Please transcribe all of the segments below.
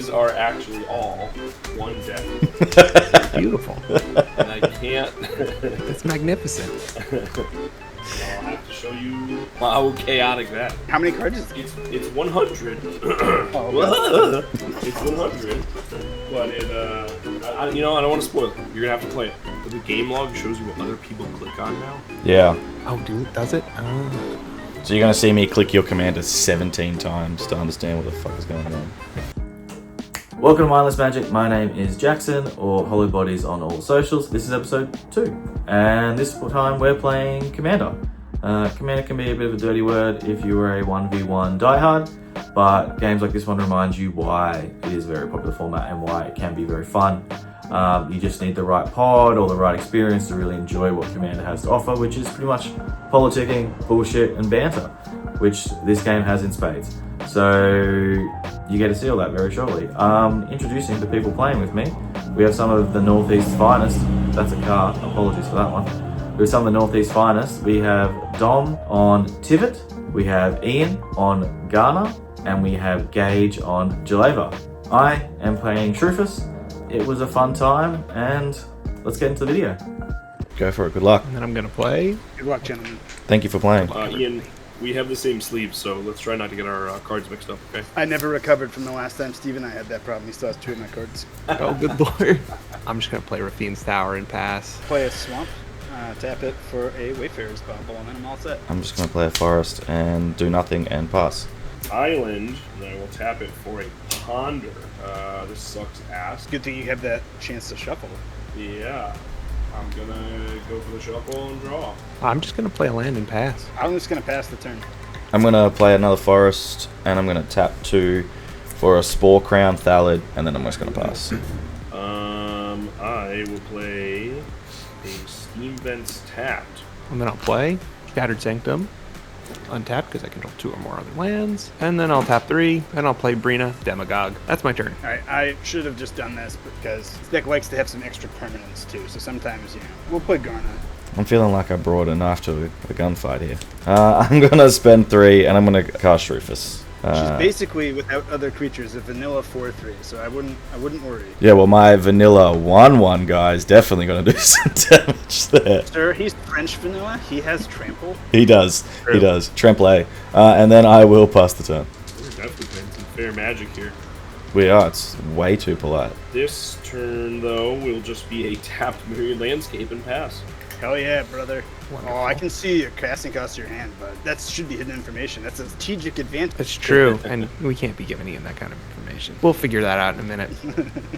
these are actually all one deck. Beautiful. And I can't. It's magnificent. I'll have to show you how chaotic that. How many cards is it? It's 100. Oh, It's 100. But it, I don't want to spoil it. You're gonna have to play it. But the game log shows you what other people click on now. Yeah. Oh, dude, does it? Oh. So you're going to see me click your commander 17 times to understand what the fuck is going on. Welcome to Mindless Magic. My name is Jackson, or Holy Bodies on all socials. This is episode 2. And this time we're playing Commander. Commander can be a bit of a dirty word if you were a 1v1 diehard, but games like this one remind you why it is a very popular format and why it can be very fun. You just need the right pod or the right experience to really enjoy what Commander has to offer, which is pretty much politicking, bullshit, and banter, which this game has in spades. So you get to see all that very shortly. Introducing the people playing with me, we have some of the Northeast's finest. That's a car, apologies for that one. We have some of the Northeast's finest. We have Dom on Tivit, we have Ian on Ghana, and we have Gage on Jaleva. I am playing Shroofus. It was a fun time, and let's get into the video. Go for it, good luck. And then I'm going to play. good luck, gentlemen. Thank you for playing. Ian, we have the same sleeves, so let's try not to get our cards mixed up, okay? I never recovered from the last time Steve and I had that problem. He still has 2 of my cards. Oh, good lord. I'm just going to play Rafine's Tower and pass. Play a swamp, tap it for a Wayfarer's Bauble, and then I'm all set. I'm just going to play a forest and do nothing and pass. Island, and I will tap it for a ponder. This sucks ass. Good thing you have that chance to shuffle. Yeah. I'm gonna go for the shuffle and draw. I'm just going to play a land and pass. I'm just going to pass the turn. I'm going to play another forest, and I'm going to tap 2 for a Spore Crown Thallid, and then I'm just going to pass. I will play a Steam Vents tapped. And then I'll play Shattered Sanctum, untap because I control 2 or more other lands. And then I'll tap 3, and I'll play Brina Demagogue. That's my turn. All right, I should have just done this because this deck likes to have some extra permanents too. So sometimes, we'll play Garna. I'm feeling like I brought a knife to a gunfight here. I'm going to spend 3, and I'm going to cast Shroofus. She's basically, without other creatures, a vanilla 4/3, so I wouldn't worry. Yeah, well, my vanilla 1/1 guy is definitely going to do some damage there. Sir, he's French vanilla. He has trample. He does. He does. Trample A. And then I will pass the turn. We're definitely playing some fair magic here. We are. It's way too polite. This turn, though, will just be a tapped Myriad Landscape and pass. Hell yeah, brother. Wonderful. Oh, I can see your casting cost of your hand, but that should be hidden information. That's a strategic advantage. That's true, and we can't be giving Ian that kind of information. We'll figure that out in a minute.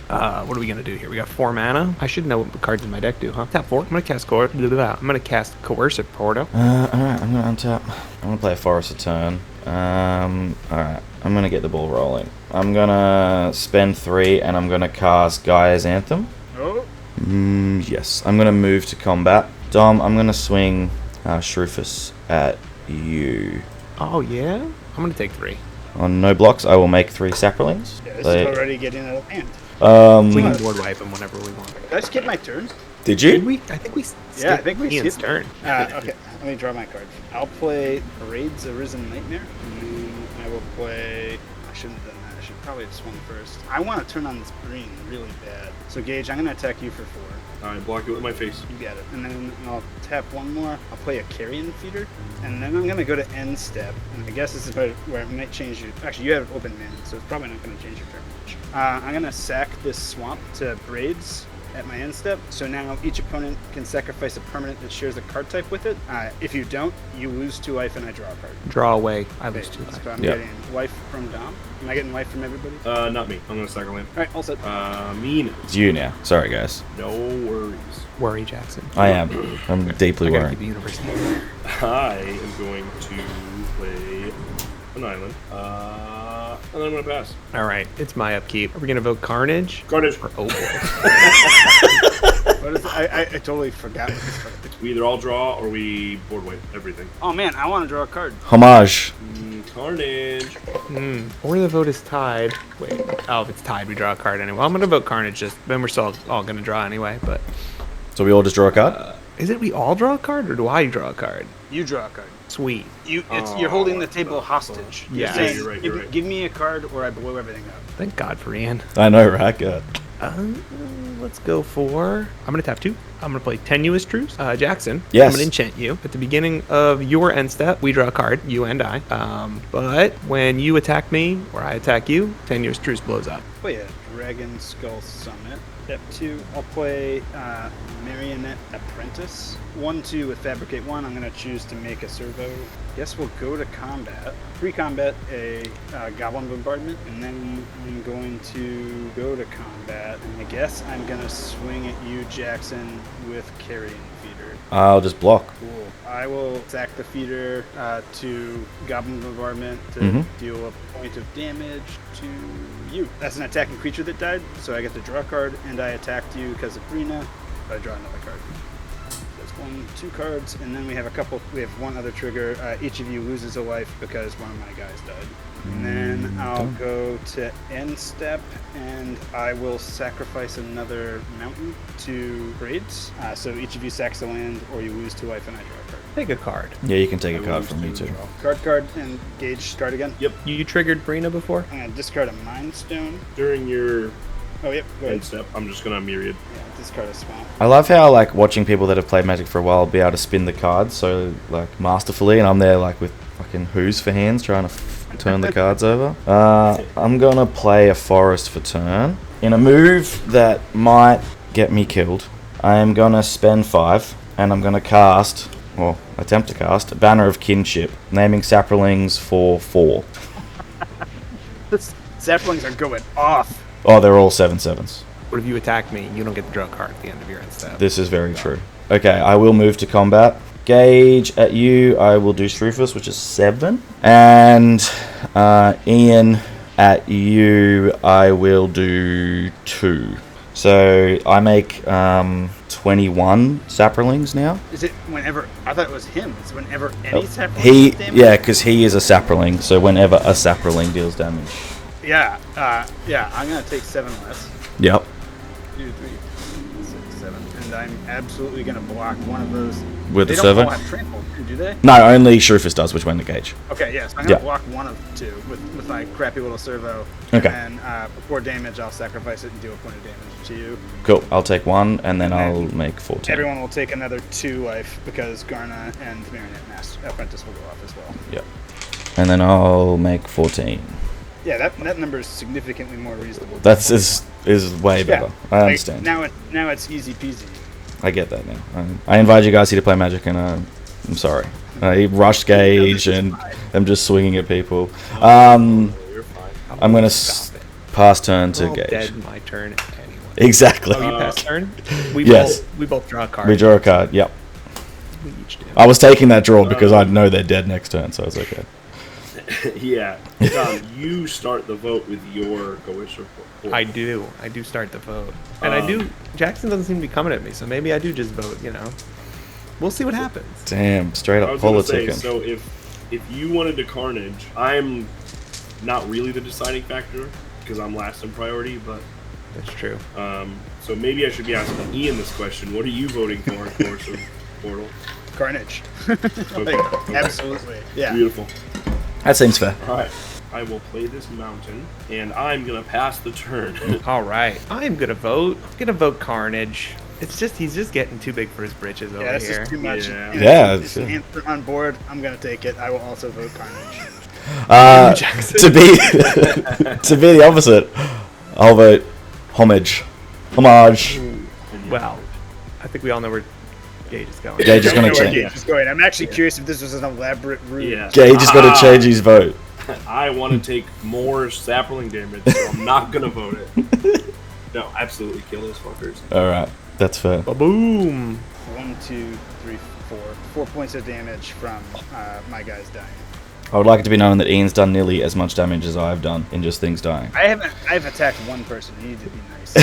What are we going to do here? We got 4 mana. I should know what the cards in my deck do, huh? Tap 4. I'm going to cast I'm going to cast Coercive Portal. Alright, I'm going to untap. I'm going to play a forest a turn. Alright, I'm going to get the ball rolling. I'm going to spend 3, and I'm going to cast Gaia's Anthem. Oh, Yes, I'm going to move to combat. Dom, I'm going to swing Shroofus at you. Oh, yeah? I'm going to take 3. On no blocks, I will make 3 saplings. yeah, this is already getting out of hand. We can board wipe him whenever we want. Did I skip my turn? Did Did you? we? I think we Yeah, I think we Ian's skipped turn. Okay, let me draw my card. I'll play Raids Arisen Nightmare. I will play... I shouldn't have done that. I should probably have swung first. I want to turn on this green really bad. So, Gage, I'm going to attack you for 4. I block it with my face. You got it. And then I'll tap 1 more. I'll play a Carrion Feeder. And then I'm going to go to end step. And I guess this is where it might change you. Actually, you have open mana, so it's probably not going to change your turn much. I'm going to sack this swamp to Braids at my end step. So now each opponent can sacrifice a permanent that shares a card type with it. If you don't, you lose 2 life and I draw a card. Draw away. I lose Okay, 2 life. so I'm getting life from Dom. Am I getting life from everybody? Not me. I'm gonna sack a land. All right, all set. Mean. It's you now. Sorry, guys. No worries. Worry, Jackson. I am. I'm deeply I gotta worried. keep the universe. I am going to play an island. And then I'm gonna pass. All right, it's my upkeep. Are we gonna vote Carnage? Carnage. Or oh boy. What is I totally forgot what this card is. We either all draw or we board wipe everything. Oh man, I want to draw a card. Homage. Carnage. Or the vote is tied. Wait. Oh, if it's tied, we draw a card anyway. Well, I'm gonna vote Carnage. Just then we're still all gonna draw anyway. But So we all just draw a card? Is it we all draw a card, or do I draw a card? You draw a card. Sweet. You're holding the table hostage. Yeah. You're saying, You're right, you're right. Give me a card or I blow everything up. Thank God for Ian. I know, right? God. Let's go for... I'm going to tap 2. I'm going to play Tenuous Truce. Jackson, Yes. I'm going to enchant you. At the beginning of your end step, we draw a card, you and I. But when you attack me, or I attack you, Tenuous Truce blows up. Play a Dragon Skull Summit. Step 2, I'll play Marionette Apprentice. 1-2 with Fabricate 1. I'm going to choose to make a servo. Guess we'll go to combat. Pre-combat a Goblin Bombardment, and then I'm going to go to combat. And I guess I'm going to swing at you, Jackson, with Carrion Feeder. I'll just block. Cool. I will sack the feeder to Goblin Bombardment to deal a point of damage to you. That's an attacking creature that died, so I get to draw a card, and I attacked you because of Brina, but I draw another card. That's 2 cards, and then we have one other trigger. Each of you loses a life because one of my guys died. And then I'll go to end step, and I will sacrifice another mountain to raids. So each of you sacks a land, or you lose 2 life, and I draw a card. Take a card. Yeah, you can take a card from me too. Card, and Gage, start again. Yep. You triggered Brina before? I'm going to discard a Mind Stone. During your Oh, yep, go end ahead. step, I'm just gonna myriad. Yeah, discard a swamp. I love how like watching people that have played Magic for a while be able to spin the cards so like masterfully, and I'm there like with fucking who's for hands trying to turn the cards over. I'm gonna play a forest for turn in a move that might get me killed. I am gonna spend 5 and I'm gonna cast, or attempt to cast, a Banner of Kinship, naming saplings for 4. Saplings are going off. Oh, they're all 7/7s. But if you attack me, you don't get to draw a card at the end of your end step. This is very true. Okay, I will move to combat. Gage, at you, I will do Shroofus, which is 7. And Ian, at you, I will do 2. So I make 21 saplings now. Is it whenever? I thought it was him. It's whenever any sapling He, deals damage? yeah, because he is a sapling, so whenever a sapling deals damage. Yeah, I'm gonna take 7 less. Yep. 2, 3, 6, 7, and I'm absolutely gonna block one of those. With They the don't servo? all have trample, do they? No, only Shroofus does, which went to Gage. Okay, yes, I'm gonna Yeah. block one of 2 with my crappy little servo. Okay. And before damage, I'll sacrifice it and deal a point of damage to you. Cool, I'll take 1, and then And I'll then make 14. Everyone will take another 2 life because Garna and Marionette Apprentice will go off as well. Yep. And then I'll make 14. Yeah, that number is significantly more reasonable. That's is way better. I understand. Now it's easy peasy. I get that now. I invited you guys here to play Magic, and I'm sorry. He rushed Gage, and I'm just swinging at people. I'm You're fine. gonna Stop it. pass turn to Well, Gage. dead my turn anyway. Exactly. Oh, you pass turn? We Yes. we both draw a card. We draw a card. Yep. We each do. I was taking that draw because I know they're dead next turn, so it's okay. Yeah. You start the vote with your coercive report. I do start the vote. And I do, Jackson doesn't seem to be coming at me, so maybe I do just vote, you know. We'll see what happens. Damn, straight I up was gonna say, politicking. so if you wanted to carnage, I'm not really the deciding factor because I'm last in priority, but That's true. so maybe I should be asking Ian this question. What are you voting for, coercive portal? Carnage. Okay. Absolutely. Yeah. Beautiful. That seems fair. All right. I will play this mountain, and I'm gonna pass the turn. All right. I'm going to vote. I'm going to vote Carnage. It's just, he's just getting too big for his britches over Yeah, that's here. just too much. Yeah. And Yeah, It's an answer on board. I'm going to take it. I will also vote Carnage. To be the opposite, I'll vote homage. Homage. Well, I think we all know where Gage is going. Gage is I don't gonna know where change. Gage is going. I'm actually curious if this was an elaborate route. Yeah. Gage is gonna change his vote. I want to take more sapling damage, so I'm not gonna vote it. No, absolutely kill those fuckers. All right, that's fair. Ba-boom. 1, 2, 3, 4. 4 points of damage from my guys dying. I would like it to be known that Ian's done nearly as much damage as I've done in just things dying. I've attacked one person. You need to be nice.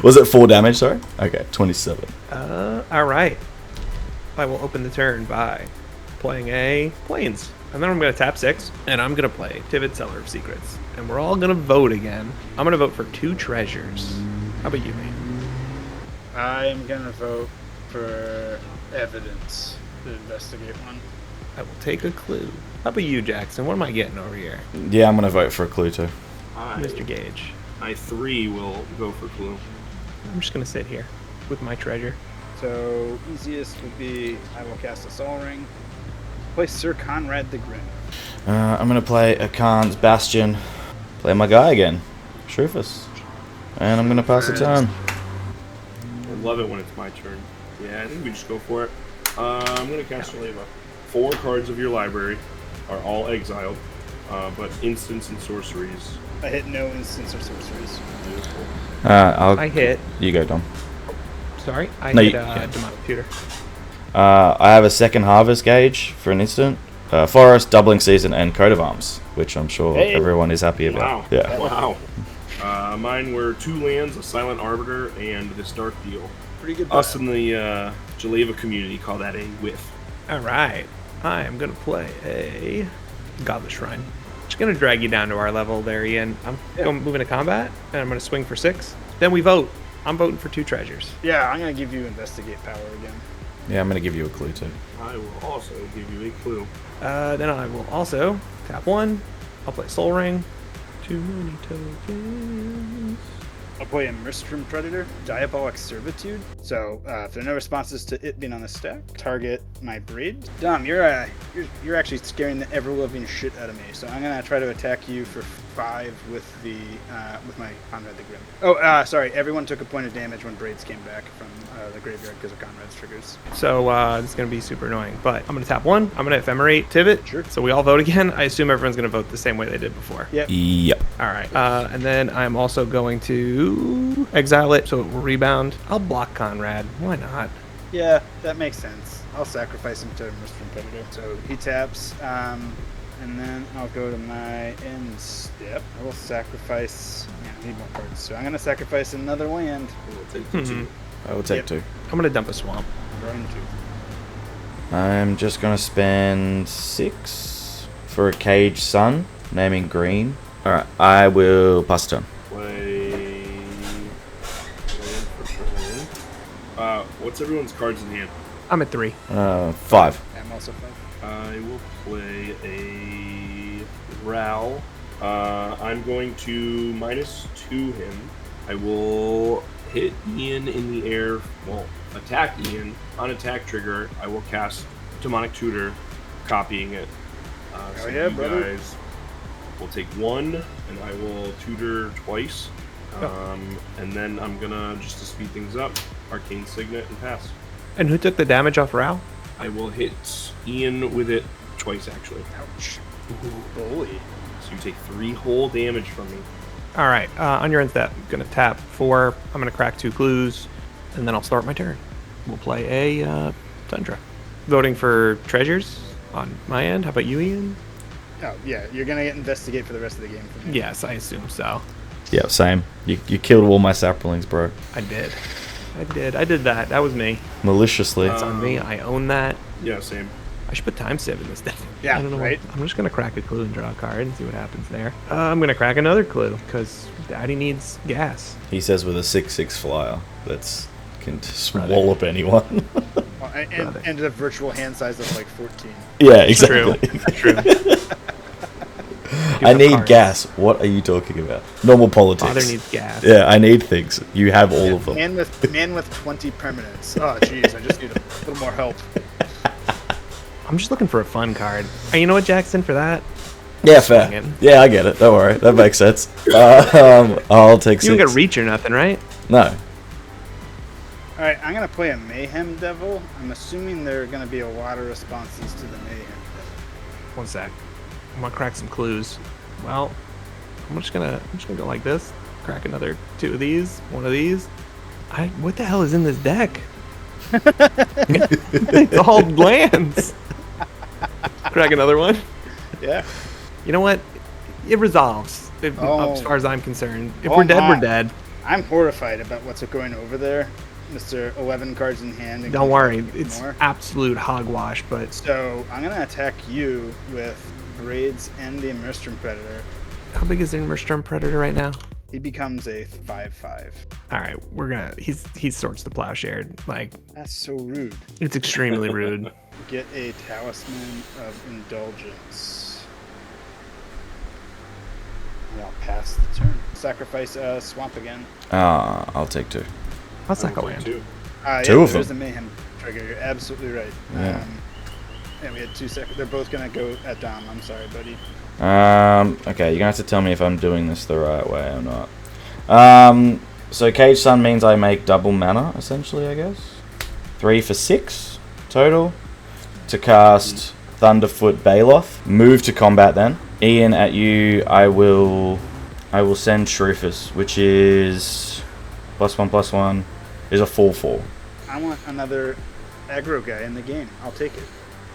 Was it 4 damage? Sorry. Okay, 27. All right. I will open the turn by playing a Plains. And then I'm going to tap 6, and I'm going to play Tivit Seller of Secrets. And we're all going to vote again. I'm going to vote for 2 treasures. How about you, mate? I am gonna vote for evidence to investigate one. I will take a clue. How about you, Jackson? What am I getting over here? Yeah, I'm gonna vote for a clue too. Mr. Gage. I 3 will go for clue. I'm just gonna sit here with my treasure. So easiest would be I will cast a Soul Ring. Play Sir Conrad the Grim. I'm gonna play a Khan's Bastion. Play my guy again, Shroofus. And I'm gonna pass the turn. I love it when it's my turn. Yeah, I think we just go for it. I'm going to cast Shaleva. 4 cards of your library are all exiled, but instants and sorceries. I hit no instants or sorceries. Beautiful. I hit. You go, Dom. Sorry, I No, hit you- demonic tutor. I have a second harvest gauge for an instant. Forest, Doubling Season, and Coat of Arms, which I'm sure Hey. everyone is happy about. Wow. Yeah. Wow. Mine were 2 lands, a Silent Arbiter, and this Dark Deal. Pretty good. Us in the Jaleva community call that a whiff. All right, I am gonna play a Godless Shrine. Just gonna drag you down to our level there, Ian. I'm going moving to combat, and I'm gonna swing for 6. Then we vote. I'm voting for 2 treasures. Yeah, I'm gonna give you investigate power again. Yeah, I'm gonna give you a clue too. I will also give you a clue. Then I will also tap 1. I'll play Soul Ring. Too many tokens. I'll play a Merstrom Predator, Diabolic Servitude. So if there are no responses to it being on the stack, target my Braid. Dom, you're actually scaring the ever-loving shit out of me. So I'm gonna try to attack you for 5 with the with my Conrad the Grim. Oh, sorry. Everyone took a point of damage when Braids came back from the graveyard because of Conrad's triggers. So this is gonna be super annoying, but I'm gonna tap 1. I'm gonna ephemerate Tivit. Sure. So we all vote again. I assume everyone's gonna vote the same way they did before. Yep. Yep. All right. And then I'm also going to exile it so it will rebound. I'll block Conrad. Why not? Yeah, that makes sense. I'll sacrifice him to Merstrom Predator. So he taps, and then I'll go to my end step. I will sacrifice. Yeah, I need more cards. So I'm gonna sacrifice another land. We'll take the 2. I will take Yep. 2. I'm gonna dump a swamp. Going to. I'm just gonna spend 6 for a Cage Sun, naming green. Alright, I will pass the turn. Play land for turn. What's everyone's cards in hand? I'm at 3. 5. I'm also 5. I will play a Ral. I'm going to -2 him. I will hit Ian in the air. Well, attack Ian. On attack trigger, I will cast Demonic Tutor, copying it. So yeah, you brother. guys will take 1, and I will tutor twice. And then I'm gonna, just to speed things up, Arcane Signet and pass. And who took the damage off Rao? I will hit Ian with it twice, actually. Ouch. Bully. So you take 3 whole damage from me. All right. On your end step, I'm gonna tap 4. I'm gonna crack 2 clues, and then I'll start my turn. We'll play a Tundra. Voting for treasures on my end. How about you, Ian? Oh yeah, you're gonna get investigate for the rest of the game. For me. Yes, I assume so. Yeah, same. You killed all my saplings, bro. I did that. That was me. Maliciously. It's on me. I own that. Yeah, same. I should put time save in this deck. Yeah, I don't know. right? I'm just gonna crack a clue and draw a card and see what happens there. I'm gonna crack another clue because Daddy needs gas. He says with a 6/6 flyer that's can wallop anyone. Well, and a virtual hand size of like 14. Yeah, True. exactly. True. I need cards. gas. What are you talking about? Normal politics. Father needs gas. Yeah, I need things. You have all of them. Man with 20 permanents. Oh jeez, I just need a little more help. I'm just looking for a fun card. You know what, Jackson? For that, Yeah, fair. Swinging. Yeah, I get it. Don't worry. That makes sense. I'll take you don't 6. get reach or nothing, right? No. All right, I'm gonna play a Mayhem Devil. I'm assuming there are gonna be a lot of responses to the Mayhem Devil. One sec. I'm gonna crack some clues. Well, I'm just gonna go like this. Crack another 2 of these, 1 of these. What the hell is in this deck? It's all lands. Crack another one. Yeah. You know what? It resolves. Oh. As far as I'm concerned. If Oh we're dead, my. we're dead. I'm horrified about what's going over there, Mr. 11 cards in hand. and Don't worry. even It's more. absolute hogwash, but So I'm gonna attack you with Braids and the Merstrom Predator. how big is the Merstrom Predator right now? He becomes a 5/5. All right, he sorts the plowshare. Like, That's so rude. it's extremely rude. Get a Talisman of Indulgence. And I'll pass the turn. Sacrifice Swamp again. I'll take 2. That's not I'll going. take 2. Two of There's them. the Mayhem trigger. You're absolutely right. Yeah. And we had 2 seconds. They're both going to go at Dom. I'm sorry, buddy. Okay, you're gonna have to tell me if I'm doing this the right way or not. So Cage Sun means I make double mana, essentially, I guess. 3 for 6 total to cast Thunderfoot Baloth. Move to combat then. Ian, at you, I will send Shroofus, which is +1/+1, is a 4/4. I want another aggro guy in the game. I'll take it.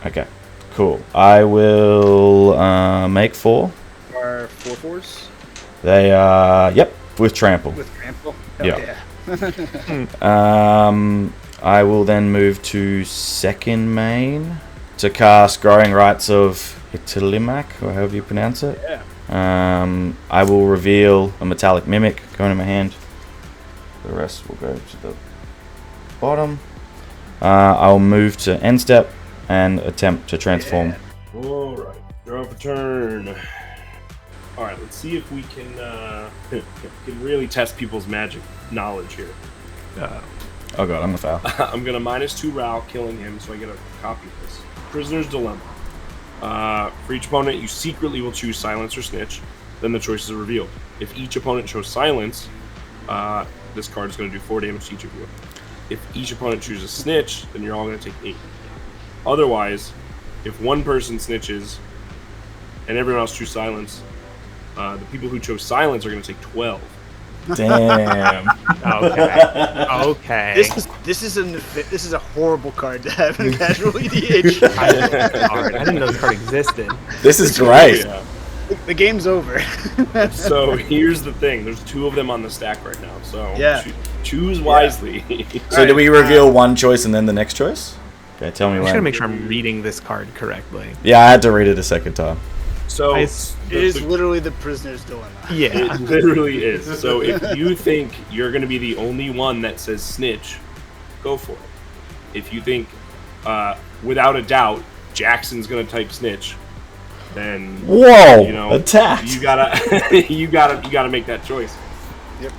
Okay, cool. I will make 4. Are 4/4s? They are, yep, with trample. With trample? Hell Yeah. yeah. I will then move to second main to cast Growing Rites of Itilimac, or however you pronounce it. Yeah. I will reveal a Metallic Mimic going in my hand. The rest will go to the bottom. I'll move to end step and attempt to transform. Yeah. Alright, draw for turn. Alright, let's see if we can really test people's magic knowledge here. Oh god, I'm gonna fail. I'm gonna -2 Rao, killing him, so I get a copy of this. Prisoner's Dilemma. For each opponent, you secretly will choose Silence or Snitch. Then the choices are revealed. If each opponent chose Silence, this card is going to do 4 damage to each of you. If each opponent chooses Snitch, then you're all going to take 8. Otherwise, if one person snitches and everyone else chooses Silence, the people who chose Silence are going to take 12. Damn. Okay. This is a horrible card to have in casual EDH. I didn't know this card existed. This is great. Yeah. The game's over. So here's the thing: there's 2 of them on the stack right now. So Yeah. choose wisely. So do we reveal one choice and then the next choice? Okay, tell me I'm just gonna when. make sure I'm reading this card correctly. Yeah, I had to read it a second time. So Nice. It is literally the Prisoner's Dilemma. Yeah. it literally is. So if you think you're going to be the only one that says snitch, go for it. If you think, without a doubt, Jackson's going to type snitch, then Whoa! you know, Attacked. you gotta you gotta make that choice. Yep.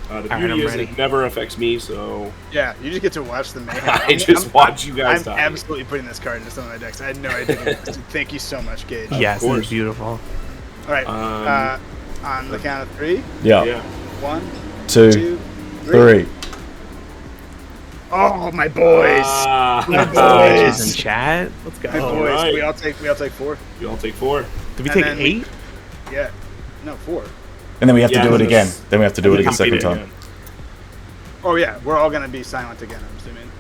The Alright, beauty I'm is ready. it never affects me, so Yeah, you just get to watch the mayhem. I just watch you guys I'm die. absolutely putting this card into some of my decks. I had no idea. Thank you so much, Gage. Yes, this course. is beautiful. All right. On the count of 3. Yeah. Yeah. 1, 2, 2, 3. Oh, my boys. My Bitches in chat. Let's go. My boys. Alright. We all take 4. You all take 4. Did we And take then 8? Yeah. No, 4. And then we have to Yeah, do it so again. it's- Then we have to do it a Complete second it time. again. Oh yeah, we're all gonna be silent again. I'm assuming.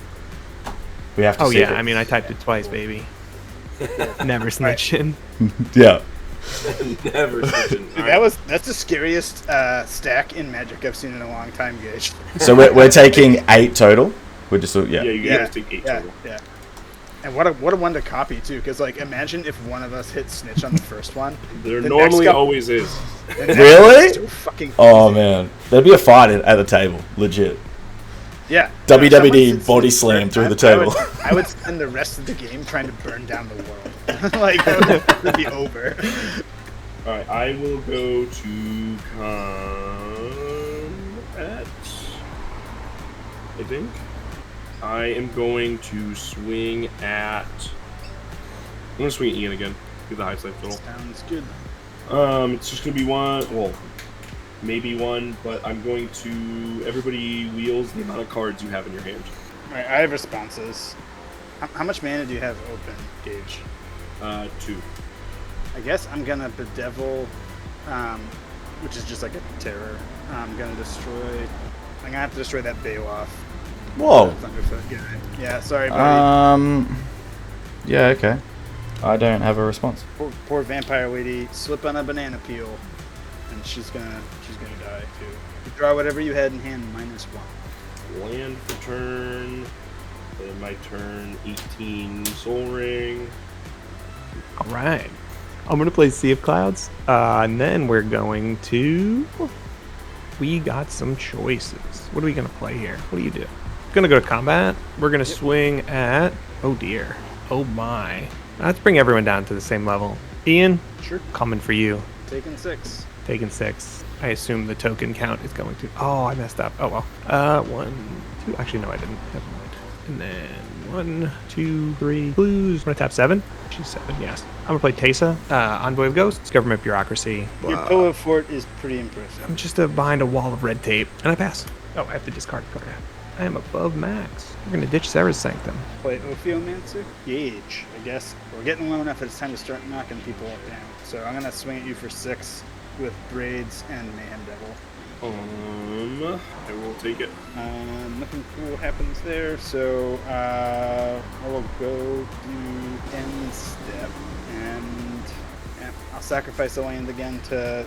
We have to Oh see yeah, it. I mean I typed it twice, baby. Never snitching. Yeah. Never switching. Dude, that's the scariest stack in Magic I've seen in a long time, Gage. So we're taking 8 total. We're just Yeah, you Yeah, guys take 8 yeah, total. yeah. And what a one to copy too, because like imagine if one of us hit snitch on the first one. There The normally next couple- always is. the next Really? one's so fucking Oh easy. man, there'd be a fight at the table, legit. Yeah. WWD Someone body sits slam there, through the I would- table. I would spend the rest of the game trying to burn down the world. Like that would be over. Alright, I will go to combat. I think. I am going to swing at. I'm going to swing at Ian again. Get the high save total. Sounds good. It's just going to be one. Well, maybe one, but I'm going to. Everybody wheels the amount of cards you have in your hand. All right, I have responses. How much mana do you have open, Gage? 2. I guess I'm gonna bedevil, which is just like a terror. I'm gonna destroy. I'm gonna have to destroy that Baloth. Whoa. Thunderfoot guy. Yeah, sorry, buddy. Yeah, okay. I don't have a response. Poor vampire lady. Slip on a banana peel, and she's gonna die too. You draw whatever you had in hand -1. Land for turn. Then my turn 18 Soul Ring. All right. I'm gonna play Sea of Clouds, and then we're going to We got some choices. What are we gonna play here? What do you do? Gonna go to combat. We're gonna swing at. Oh dear. Oh my. Let's bring everyone down to the same level. Ian, Sure. coming for you. Taking 6. Taking 6. I assume the token count is going to. Oh, I messed up. Oh well. 1, 2. Actually, no, I didn't. Never mind. And then 1, 2, 3. Blues. I'm gonna tap 7. She's 7. Yes. I'm gonna play Tesa. Envoy of Ghosts. Government bureaucracy. Your pillow fort is pretty impressive. I'm just behind a wall of red tape, and I pass. Oh, I have to discard a card. I am above max. We're gonna ditch Sarah's Sanctum. Play Ophiomancer. Gage. I guess we're getting low enough that it's time to start knocking people down. So I'm gonna swing at you for 6 with Braids and Mayhem Devil. I will take it. Nothing cool happens there, so I will go do end step, and I'll sacrifice a land again to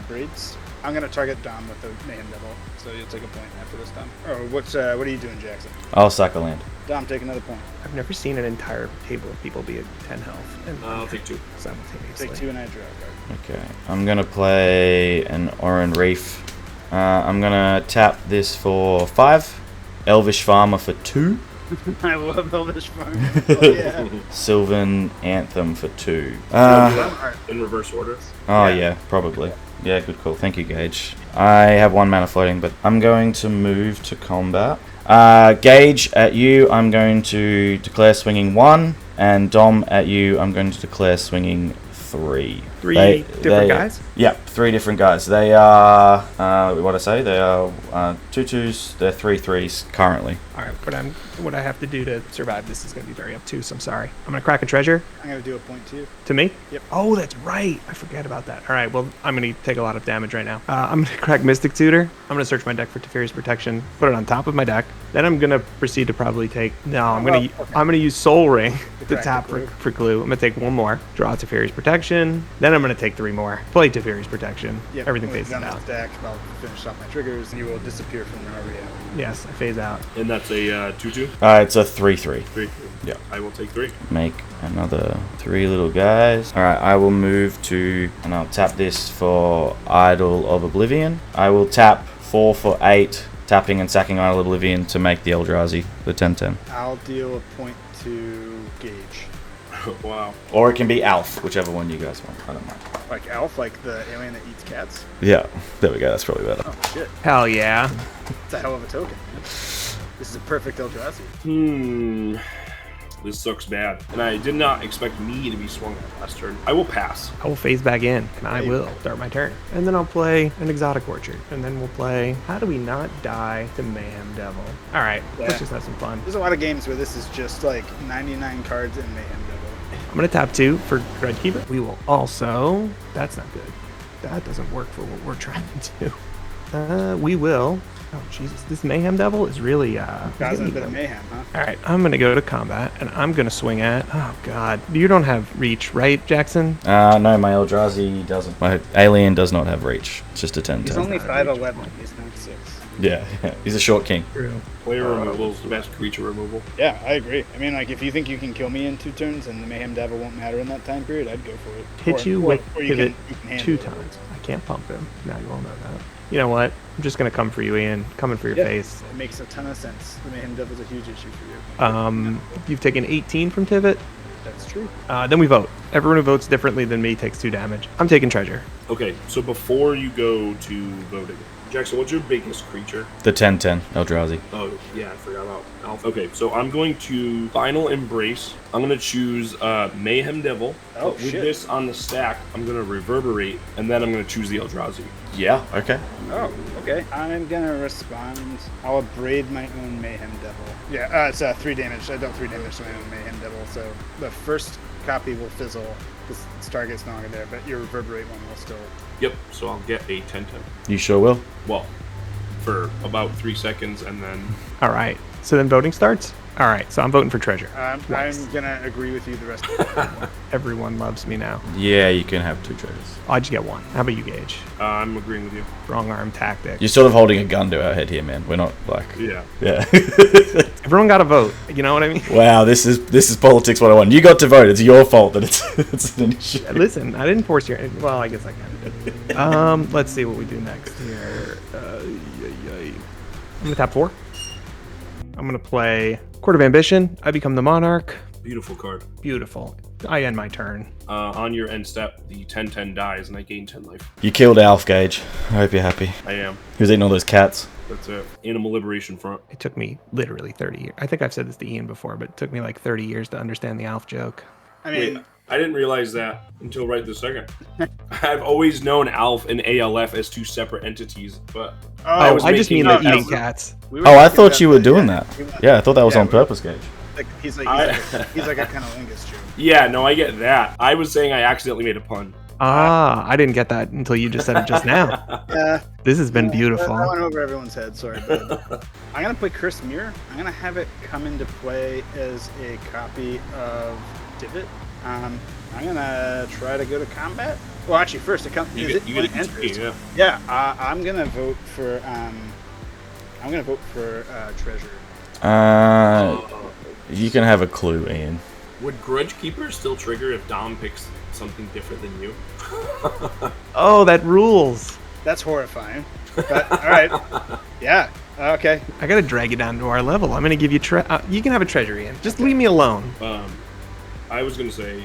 Braids. I'm gonna target Dom with the Mayhem Devil, so you'll take a point after this time. Oh, what are you doing, Jackson? I'll sack a land. Dom, take another point. I've never seen an entire table of people be at 10 health and I'll take 2. simultaneously. Take 2 and I draw a card. Okay, I'm gonna play an Oran Reef. I'm gonna tap this for 5. Elvish Farmer for 2. I love Elvish Farm. Oh, yeah. Sylvan Anthem for 2. In reverse order. Oh yeah, probably. Yeah, good call. Thank you, Gage. I have 1 mana floating, but I'm going to move to combat. Gage, at you, I'm going to declare swinging 1, and Dom, at you, I'm going to declare swinging 3. Three different guys? Yeah, 3 different guys. They are, what I say? They are 2/2s. They're 3/3s currently. All right, but what I have to do to survive this is going to be very obtuse. I'm sorry. I'm going to crack a treasure. I'm gonna do a point to you. To me? Yep. Oh, that's right. I forget about that. All right, well, I'm going to take a lot of damage right now. I'm going to crack Mystic Tutor. I'm going to search my deck for Teferi's Protection, put it on top of my deck. Then I'm going to proceed to probably take... No, I'm going to use Soul Ring to tap for Glue. I'm going to take 1 more. Draw Teferi's Protection. Then I'm going to take 3 more. Play Teferi's Protection. Yep. Everything When phases it's done out. with deck, I'll finish off my triggers, and you will disappear from wherever you are. Yes, I phase out. And that's a 2/2. It's a 3/3. 3. Yeah. I will take 3. Make another 3 little guys. Alright, I will move to, and I'll tap this for Idol of Oblivion. I will tap 4 for 8, tapping and sacking Idol of Oblivion to make the Eldrazi, the 10/10. I'll deal a point to Gage. Wow. Or it can be Alf, whichever one you guys want. I don't mind. Like Alf, like the alien that eats cats? Yeah, there we go, that's probably better. Oh, shit. Hell yeah. It's a hell of a token, man. This is a perfect Eldrazi. This sucks bad. And I did not expect me to be swung at last turn. I will pass. I will phase back in, and I will start my turn. And then I'll play an Exotic Orchard. And then we'll play How Do We Not Die to Mayhem Devil. All right, let's just have some fun. There's a lot of games where this is just like 99 cards in Mayhem Devil. I'm going to tap 2 for Dreadkeeper. We will also... That's not good. That doesn't work for what we're trying to do. We will... Oh, Jesus. This Mayhem Devil is really... Causing a bit of mayhem, huh? All right, I'm going to go to combat, and I'm going to swing at... Oh, God. You don't have reach, right, Jackson? No, my Eldrazi doesn't. My alien does not have reach. It's just a 10/10. He's only 5'11". He's not 6. Yeah, he's a short king. True. Player removal is the best creature removal. Yeah, I agree. I mean, like, if you think you can kill me in 2 turns and the Mayhem Devil won't matter in that time period, I'd go for it. Hit you with or pivot you can handle 2 it. times. I can't pump him. Now you all know that. You know what? I'm just going to come for you, Ian. Coming for your Yeah, face. it makes a ton of sense. The Mayhem Devil's a huge issue for you. You've taken 18 from Tivit. That's true. Then we vote. Everyone who votes differently than me takes 2 damage. I'm taking treasure. Okay, so before you go to voting, Jackson, what's your biggest creature? The 10/10 Eldrazi. Oh, yeah, I forgot about Alpha. Okay, so I'm going to Final Embrace. I'm going to choose Mayhem Devil. Oh, but with shit. this on the stack, I'm going to Reverberate, and then I'm going to choose the Eldrazi. Yeah, okay. Oh, okay. I'm gonna respond. I'll braid my own Mayhem Devil. Yeah, it's 3 damage. I dealt 3 damage to my own Mayhem Devil, so the first copy will fizzle. This target's no longer there, but your Reverberate one will still... Yep, so I'll get a 10/10. You sure will. Well, for about 3 seconds, and then... All right. So then voting starts? All right. So I'm voting for treasure. I'm gonna agree with you the rest of the time. Everyone loves me now. Yeah, you can have 2 treasures. I just get 1. How about you, Gage? I'm agreeing with you. Wrong arm tactic. You're sort of holding a gun to our head here, man. We're not like... Yeah. Yeah. Everyone got to vote. You know what I mean? Wow, this is politics 101. You got to vote. It's your fault that it's an issue. Listen, I didn't force your... Well, I guess I can. Let's see what we do next here. I'm gonna tap 4. I'm gonna play Court of Ambition. I become the monarch. Beautiful card. Beautiful. I end my turn. On your end step, the 10/10 dies, and I gain 10 life. You killed Alf, Gage. I hope you're happy. I am. He was eating all those cats. That's it. Animal Liberation Front. It took me literally 30 years. I think I've said this to Ian before, but it took me like 30 years to understand the Alf joke. I mean, Wait, I didn't realize that until right this second. I've always known ALF and ALF as 2 separate entities, but I was just mean making the eating that- cats. we were Oh, I talking thought about you were that, doing that. Yeah, I thought that was on purpose, Gage. He's like a kind of lingus joke. Yeah, no, I get that. I was saying I accidentally made a pun. I didn't get that until you just said it just now. Yeah. This has been beautiful. That went over everyone's head. Sorry. Bud. I'm gonna play Cursed Mirror. I'm gonna have it come into play as a copy of Divot. I'm gonna try to go to combat. Well, actually, first it comes. You Is get it you when get it a enters? yeah. Yeah. I'm gonna vote for. I'm gonna vote for Treasure. You can have a clue, Ian. Would Grudge Keeper still trigger if Dom picks something different than you? Oh, that rules. That's horrifying. But all right. Yeah. Okay. I gotta drag you down to our level. I'm gonna give you you can have a treasure, Ian. Just leave me alone. I was gonna say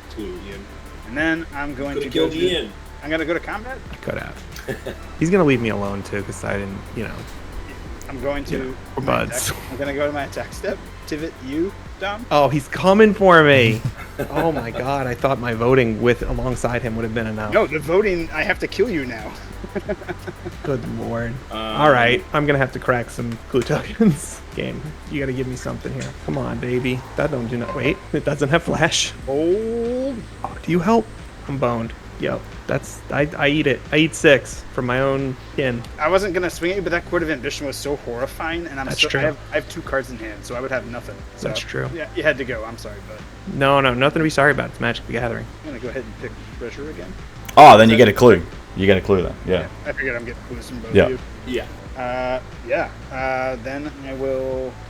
Clue, Ian. And then I'm going Could to have go killed to. Ian. I'm gonna go to combat. I could have. He's gonna leave me alone too, because I didn't, I'm going to. we're my buds. attack- I'm gonna go to my attack step. Tivit you, Dom. Oh, he's coming for me. Oh my god, I thought my voting alongside him would have been enough. No, the voting. I have to kill you now. Good lord. All right, I'm gonna have to crack some clue tokens. Game, you gotta give me something here. Come on, baby. That don't do not. Wait, it doesn't have flash. Oh. Oh, do you help? I'm boned. Yep, that's I eat it. I eat 6 from my own kin. I wasn't gonna swing at you, but that Court of Ambition was so horrifying, and That's true. I have 2 cards in hand, so I would have nothing. So, That's true. Yeah, you had to go. I'm sorry, but No, nothing to be sorry about. It's Magic the Gathering. I'm gonna go ahead and pick Treasure again. Oh, then you get a clue. You get a clue then. Yeah. I figured I'm getting clues from both Yeah. of you. Yeah. Then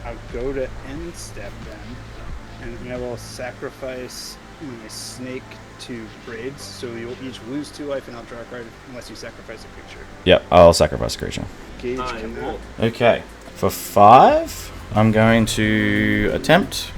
I'll go to end step then, and I will sacrifice my snake to braids, so you'll each lose 2 life, and I'll draw a card unless you sacrifice a creature. Yep, I'll sacrifice a creature. Gage I cannot. won't. Okay. For 5, I'm going to attempt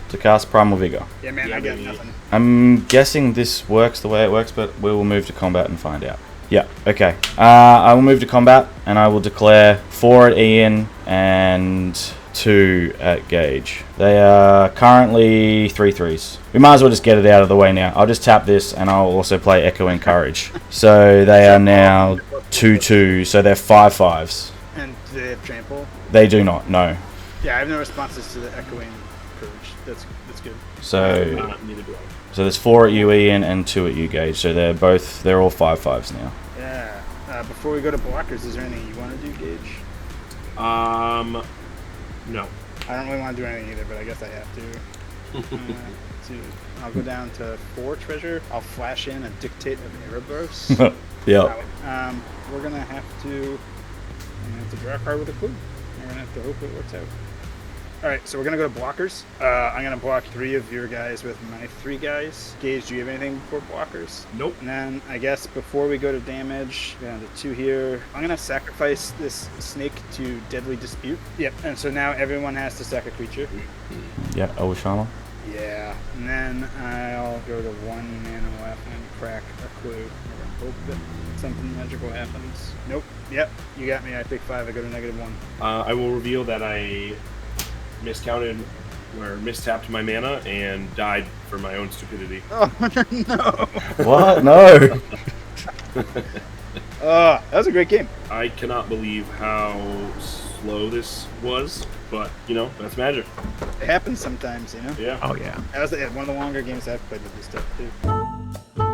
to cast Primal Vigor. Yeah, man, Yeah, I got baby. nothing. I'm guessing this works the way it works, but we will move to combat and find out. Yeah, okay. I will move to combat, and I will declare 4 at Ian and 2 at Gage. They are currently 3/3s. We might as well just get it out of the way now. I'll just tap this, and I'll also play Echoing Courage. So they are now 2/2, so they're 5/5s. And do they have trample? They do not, no. Yeah, I have no responses to the echoing courage. That's good. So Neither do I. so there's 4 at you, Ian, and 2 at you, Gage. So they're all 5/5s now. Yeah. Before we go to blockers, is there anything you want to do, Gage? No. I don't really want to do anything either, but I guess I have to. I'll go down to 4 treasure. I'll flash in a Dictate of Erebos. Yeah. We're gonna have to draw a card with a clue. We're gonna have to hope it works out. All right, so we're gonna go to blockers. I'm gonna block 3 of your guys with my 3 guys. Gage, do you have anything for blockers? Nope. And then I guess before we go to damage, go down to 2 here. I'm gonna sacrifice this snake to Deadly Dispute. Yep. And so now everyone has to sack a creature. Yeah, Oshama. Yeah. And then I'll go to 1 mana left and crack a clue. We're gonna hope that something magical happens. Nope. Yep. You got me. I pick 5. I go to -1. I will reveal that I miscounted or mistapped my mana and died for my own stupidity. Oh no! What? No. That was a great game. I cannot believe how slow this was, but that's Magic. It happens sometimes, you know. Yeah. Oh yeah. That was one of the longer games I've played with this stuff too.